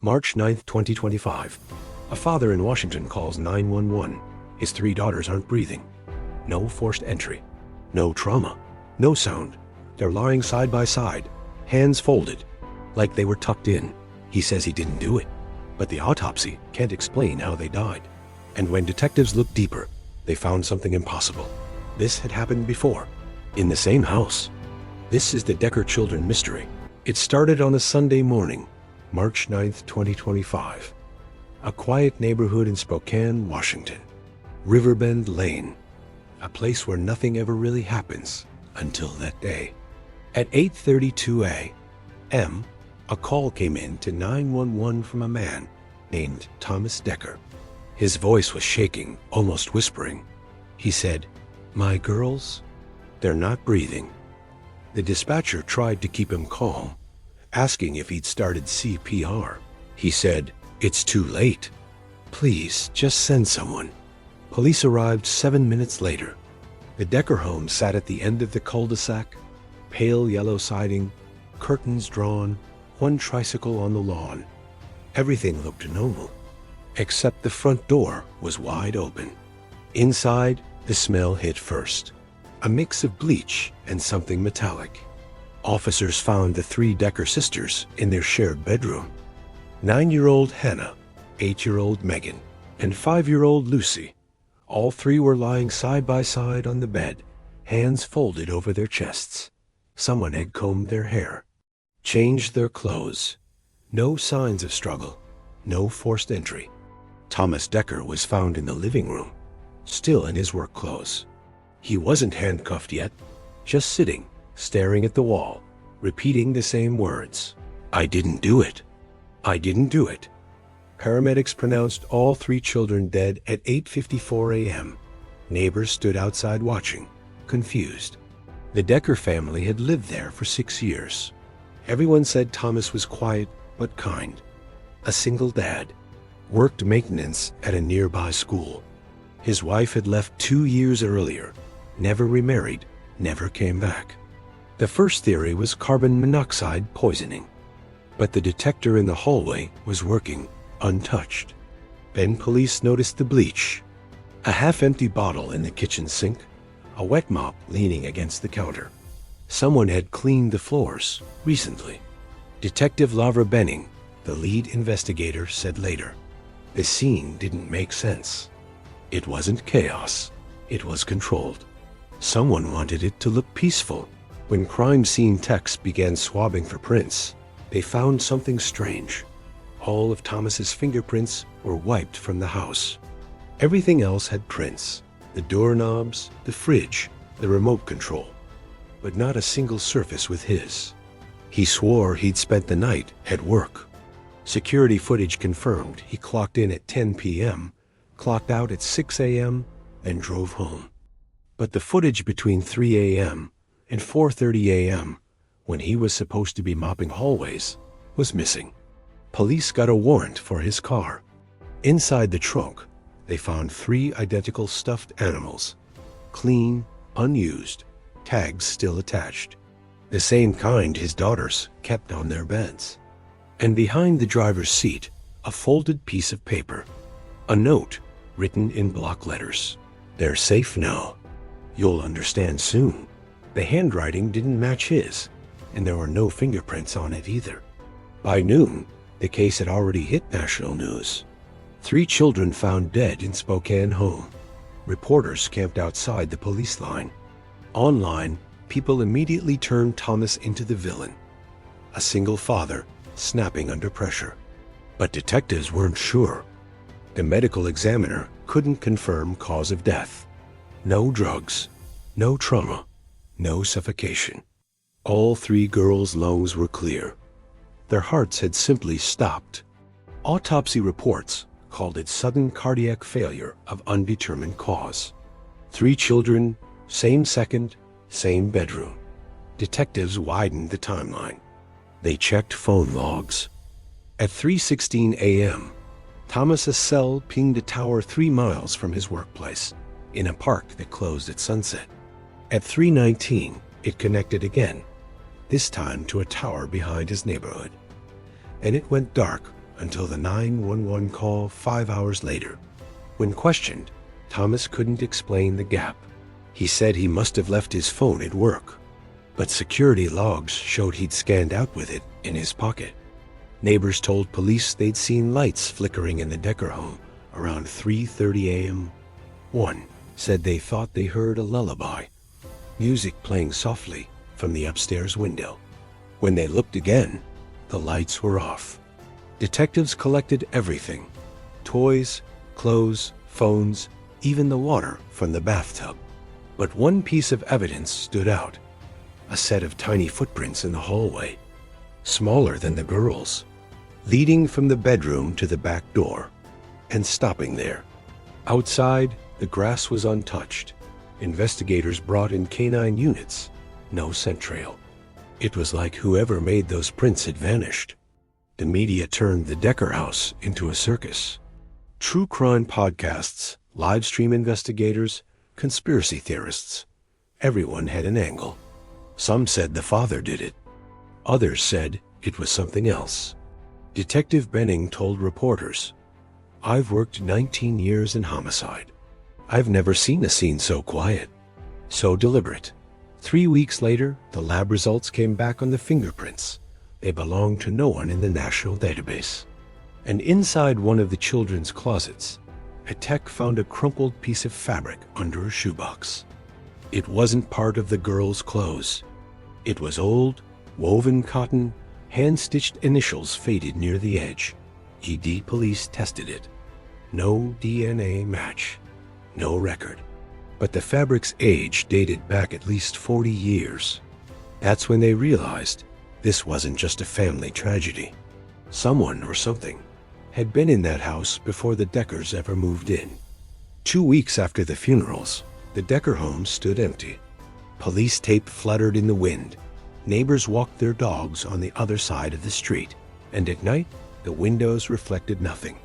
March 9, 2025. A father in Washington calls 911. His 3 daughters aren't breathing. No forced entry. No trauma. No sound. They're lying side by side, hands folded, like they were tucked in. He says he didn't do it, but the autopsy can't explain how they died. And when detectives looked deeper, they found something impossible. This had happened before, in the same house. This is the Decker children mystery. It started on a Sunday morning, March 9th, 2025. A quiet neighborhood in Spokane, Washington. Riverbend Lane. A place where nothing ever really happens until that day. At 8:32 a.m., a call came in to 911 from a man named Thomas Decker. His voice was shaking, almost whispering. He said, "My girls, they're not breathing." The dispatcher tried to keep him calm, asking if he'd started CPR. He said, "It's too late. Please, just send someone." Police arrived 7 minutes later. The Decker home sat at the end of the cul-de-sac, pale yellow siding, curtains drawn, one tricycle on the lawn. Everything looked normal, except the front door was wide open. Inside, the smell hit first. A mix of bleach and something metallic. Officers found the 3 Decker sisters in their shared bedroom. 9-year-old Hannah, 8-year-old Megan, and 5-year-old Lucy. All 3 were lying side by side on the bed, hands folded over their chests. Someone had combed their hair, changed their clothes. No signs of struggle, no forced entry. Thomas Decker was found in the living room, still in his work clothes. He wasn't handcuffed yet, just sitting, staring at the wall, repeating the same words. "I didn't do it. I didn't do it." Paramedics pronounced all 3 children dead at 8:54 a.m. Neighbors stood outside watching, confused. The Decker family had lived there for 6 years. Everyone said Thomas was quiet but kind. A single dad, worked maintenance at a nearby school. His wife had left 2 years earlier, never remarried, never came back. The first theory was carbon monoxide poisoning, but the detector in the hallway was working untouched. Then police noticed the bleach, a half-empty bottle in the kitchen sink, a wet mop leaning against the counter. Someone had cleaned the floors recently. Detective Lavra Benning, the lead investigator, said later, the scene didn't make sense. It wasn't chaos, it was controlled. Someone wanted it to look peaceful. When crime scene techs began swabbing for prints, they found something strange. All of Thomas's fingerprints were wiped from the house. Everything else had prints, the doorknobs, the fridge, the remote control, but not a single surface with his. He swore he'd spent the night at work. Security footage confirmed he clocked in at 10 p.m., clocked out at 6 a.m., and drove home. But the footage between 3 a.m. and 4:30 a.m., when he was supposed to be mopping hallways, was missing. Police got a warrant for his car. Inside the trunk, they found 3 identical stuffed animals, clean, unused, tags still attached. The same kind his daughters kept on their beds. And behind the driver's seat, a folded piece of paper, a note written in block letters. "They're safe now. You'll understand soon." The handwriting didn't match his, and there were no fingerprints on it either. By noon, the case had already hit national news. 3 children found dead in Spokane home. Reporters camped outside the police line. Online, people immediately turned Thomas into the villain, a single father snapping under pressure. But detectives weren't sure. The medical examiner couldn't confirm cause of death. No drugs, no trauma, no suffocation. All 3 girls' lungs were clear. Their hearts had simply stopped. Autopsy reports called it sudden cardiac failure of undetermined cause. 3 children, same second, same bedroom. Detectives widened the timeline. They checked phone logs. At 3:16 a.m., Thomas's cell pinged a tower 3 miles from his workplace, in a park that closed at sunset. At 3:19, it connected again, this time to a tower behind his neighborhood. And it went dark until the 911 call 5 hours later. When questioned, Thomas couldn't explain the gap. He said he must have left his phone at work, but security logs showed he'd scanned out with it in his pocket. Neighbors told police they'd seen lights flickering in the Decker home around 3:30 a.m. One said they thought they heard a lullaby, music playing softly from the upstairs window. When they looked again, the lights were off. Detectives collected everything: toys, clothes, phones, even the water from the bathtub. But one piece of evidence stood out: a set of tiny footprints in the hallway, smaller than the girls, leading from the bedroom to the back door and stopping there. Outside, the grass was untouched. Investigators brought in canine units. No scent trail. It was like whoever made those prints had vanished. The media turned the Decker house into a circus. True crime podcasts, live stream investigators, conspiracy theorists. Everyone had an angle. Some said the father did it. Others said it was something else. Detective Benning told reporters, "I've worked 19 years in homicide. I've never seen a scene so quiet, so deliberate." 3 weeks later, the lab results came back on the fingerprints. They belonged to no one in the national database. And inside one of the children's closets, a tech found a crumpled piece of fabric under a shoebox. It wasn't part of the girl's clothes. It was old, woven cotton, hand-stitched initials faded near the edge. ED police tested it. No DNA match. No record. But the fabric's age dated back at least 40 years. That's when they realized this wasn't just a family tragedy. Someone or something had been in that house before the Deckers ever moved in. 2 weeks after the funerals, the Decker home stood empty. Police tape fluttered in the wind. Neighbors walked their dogs on the other side of the street, and at night, the windows reflected nothing.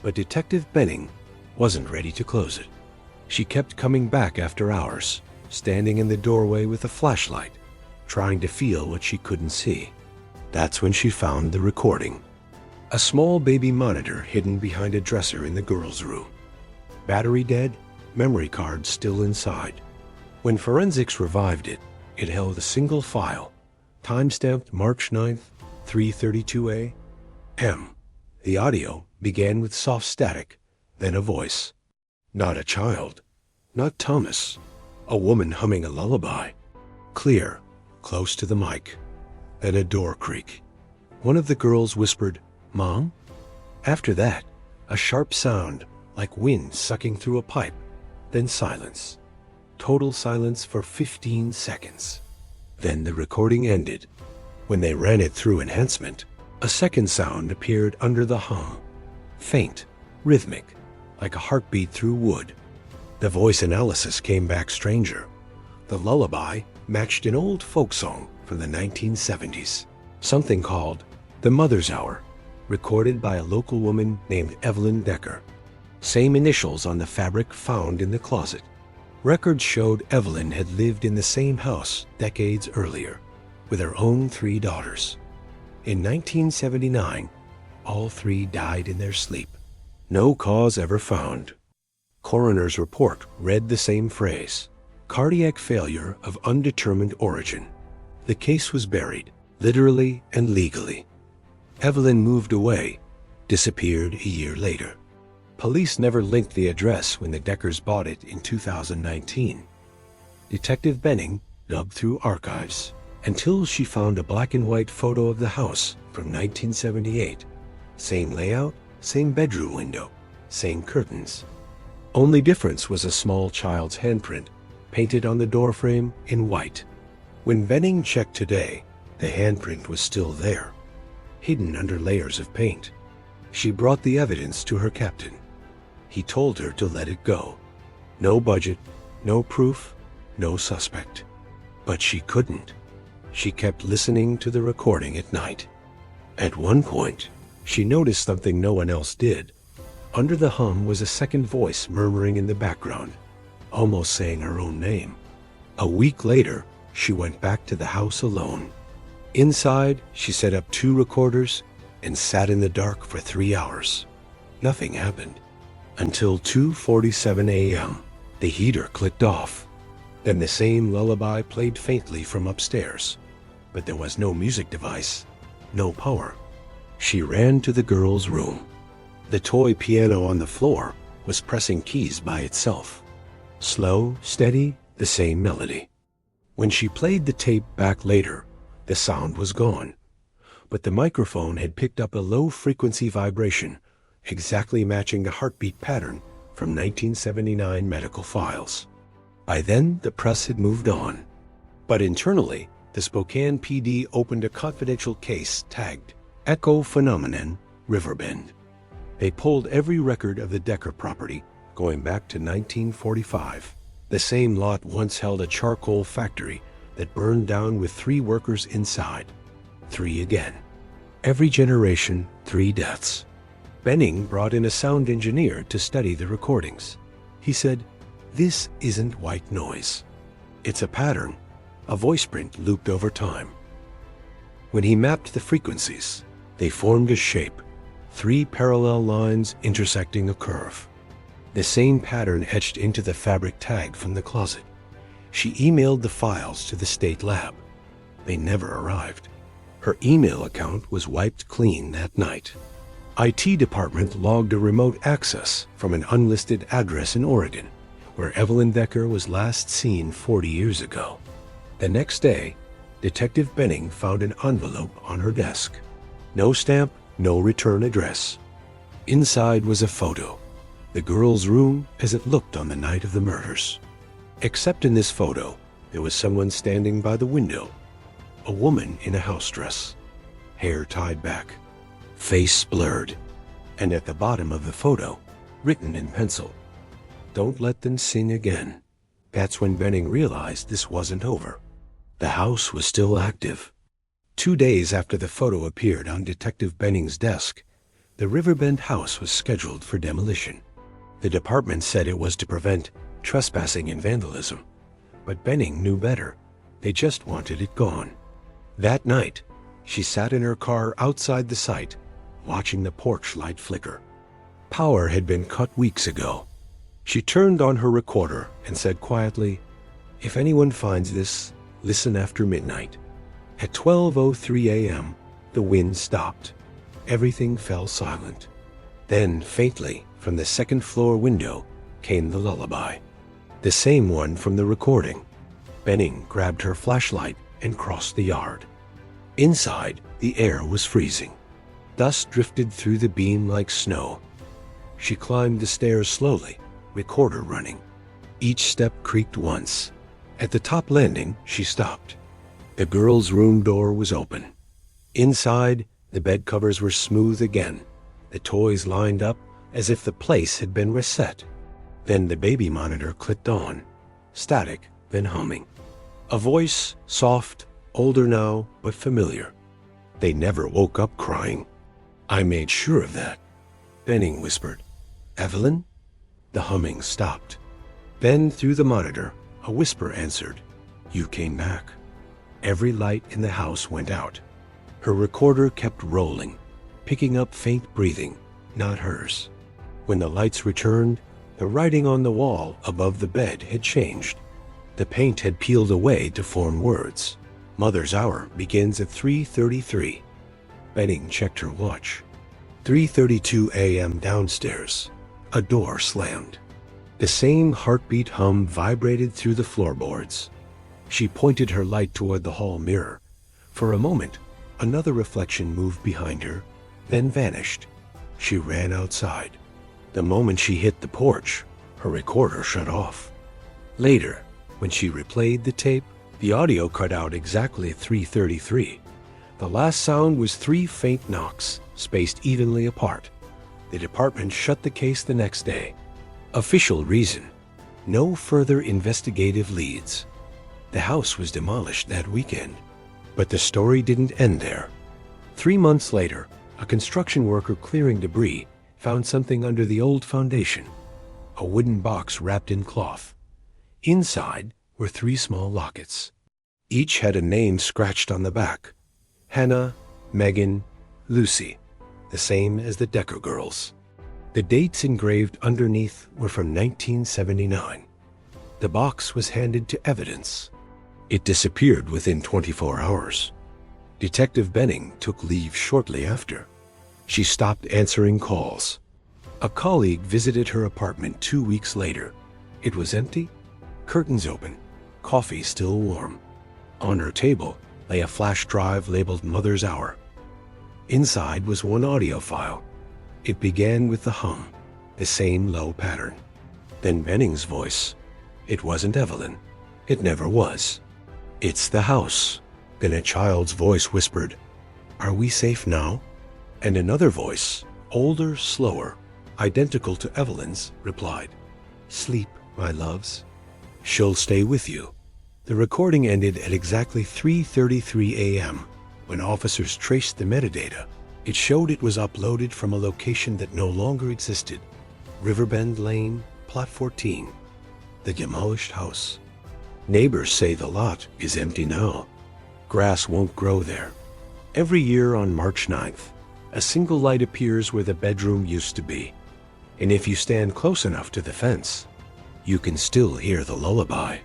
But Detective Benning wasn't ready to close it. She kept coming back after hours, standing in the doorway with a flashlight, trying to feel what she couldn't see. That's when she found the recording. A small baby monitor hidden behind a dresser in the girls' room. Battery dead, memory card still inside. When forensics revived it, it held a single file, time-stamped March 9th, 3:32 a.m. The audio began with soft static, then a voice. Not a child, not Thomas. A woman humming a lullaby. Clear, close to the mic. Then a door creak. One of the girls whispered, "Mom?" After that, a sharp sound, like wind sucking through a pipe. Then silence. Total silence for 15 seconds. Then the recording ended. When they ran it through enhancement, a second sound appeared under the hum. Faint, rhythmic, like a heartbeat through wood. The voice analysis came back stranger. The lullaby matched an old folk song from the 1970s, something called The Mother's Hour, recorded by a local woman named Evelyn Decker. Same initials on the fabric found in the closet. Records showed Evelyn had lived in the same house decades earlier, with her own 3 daughters. In 1979, all 3 died in their sleep. No cause ever found. Coroner's report read the same phrase: cardiac failure of undetermined origin. The case was buried, literally and legally. Evelyn moved away, disappeared a year later. Police never linked the address when the Deckers bought it in 2019. Detective Benning dug through archives until she found a black and white photo of the house from 1978. Same layout, same bedroom window, same curtains. Only difference was a small child's handprint, painted on the doorframe in white. When Benning checked today, the handprint was still there, hidden under layers of paint. She brought the evidence to her captain. He told her to let it go. No budget, no proof, no suspect. But she couldn't. She kept listening to the recording at night. At one point, she noticed something no one else did. Under the hum was a second voice murmuring in the background, almost saying her own name. A week later, she went back to the house alone. Inside, she set up 2 recorders, and sat in the dark for 3 hours. Nothing happened. Until 2:47 a.m., the heater clicked off. Then the same lullaby played faintly from upstairs. But there was no music device, no power. She ran to the girl's room. The toy piano on the floor was pressing keys by itself. Slow, steady, the same melody. When she played the tape back later, the sound was gone. But the microphone had picked up a low-frequency vibration, exactly matching the heartbeat pattern from 1979 medical files. By then, the press had moved on. But internally, the Spokane PD opened a confidential case tagged Echo Phenomenon Riverbend. They pulled every record of the Decker property going back to 1945. The same lot once held a charcoal factory that burned down with 3 workers inside. 3 again. Every generation, 3 deaths. Benning brought in a sound engineer to study the recordings. He said, "This isn't white noise. It's a pattern, a voice print looped over time." When he mapped the frequencies, they formed a shape, 3 parallel lines intersecting a curve. The same pattern etched into the fabric tag from the closet. She emailed the files to the state lab. They never arrived. Her email account was wiped clean that night. IT department logged a remote access from an unlisted address in Oregon, where Evelyn Decker was last seen 40 years ago. The next day, Detective Benning found an envelope on her desk. No stamp, no return address. Inside was a photo, the girl's room as it looked on the night of the murders. Except in this photo, there was someone standing by the window, a woman in a house dress, hair tied back, face blurred, and at the bottom of the photo, written in pencil, "Don't let them sing again." That's when Benning realized this wasn't over. The house was still active. 2 days after the photo appeared on Detective Benning's desk, the Riverbend house was scheduled for demolition. The department said it was to prevent trespassing and vandalism, but Benning knew better. They just wanted it gone. That night, she sat in her car outside the site, watching the porch light flicker. Power had been cut weeks ago. She turned on her recorder and said quietly, "If anyone finds this, listen after midnight." At 12:03 a.m., the wind stopped. Everything fell silent. Then, faintly, from the second-floor window, came the lullaby. The same one from the recording. Benning grabbed her flashlight and crossed the yard. Inside, the air was freezing. Dust drifted through the beam like snow. She climbed the stairs slowly, recorder running. Each step creaked once. At the top landing, she stopped. The girl's room door was open. Inside, the bed covers were smooth again, the toys lined up as if the place had been reset. Then the baby monitor clicked on, static, then humming. A voice, soft, older now, but familiar. They never woke up crying. "I made sure of that," Benning whispered. "Evelyn?" The humming stopped. Then, through the monitor, a whisper answered, "You came back." Every light in the house went out. Her recorder kept rolling, picking up faint breathing, not hers. When the lights returned, the writing on the wall above the bed had changed. The paint had peeled away to form words. "Mother's hour begins at 3:33. Benning checked her watch. 3:32 a.m. downstairs. A door slammed. The same heartbeat hum vibrated through the floorboards. She pointed her light toward the hall mirror. For a moment, another reflection moved behind her, then vanished. She ran outside. The moment she hit the porch, her recorder shut off. Later, when she replayed the tape, the audio cut out exactly at 3:33. The last sound was 3 faint knocks, spaced evenly apart. The department shut the case the next day. Official reason: no further investigative leads. The house was demolished that weekend. But the story didn't end there. 3 months later, a construction worker clearing debris found something under the old foundation. A wooden box wrapped in cloth. Inside were 3 small lockets. Each had a name scratched on the back: Hannah, Megan, Lucy. the same as the Decker girls. The dates engraved underneath were from 1979. The box was handed to evidence. It disappeared within 24 hours. Detective Benning took leave shortly after. She stopped answering calls. A colleague visited her apartment 2 weeks later. It was empty, curtains open, coffee still warm. On her table lay a flash drive labeled Mother's Hour. Inside was one audio file. It began with the hum, the same low pattern. Then Benning's voice. It wasn't Evelyn. It never was. "It's the house." Then a child's voice whispered, "Are we safe now?" And another voice, older, slower, identical to Evelyn's, replied, "Sleep, my loves. She'll stay with you." The recording ended at exactly 3:33 a.m. When officers traced the metadata, it showed it was uploaded from a location that no longer existed. Riverbend Lane, Plot 14. The demolished house. Neighbors say the lot is empty now. Grass won't grow there. Every year on March 9th, a single light appears where the bedroom used to be. And if you stand close enough to the fence, you can still hear the lullaby.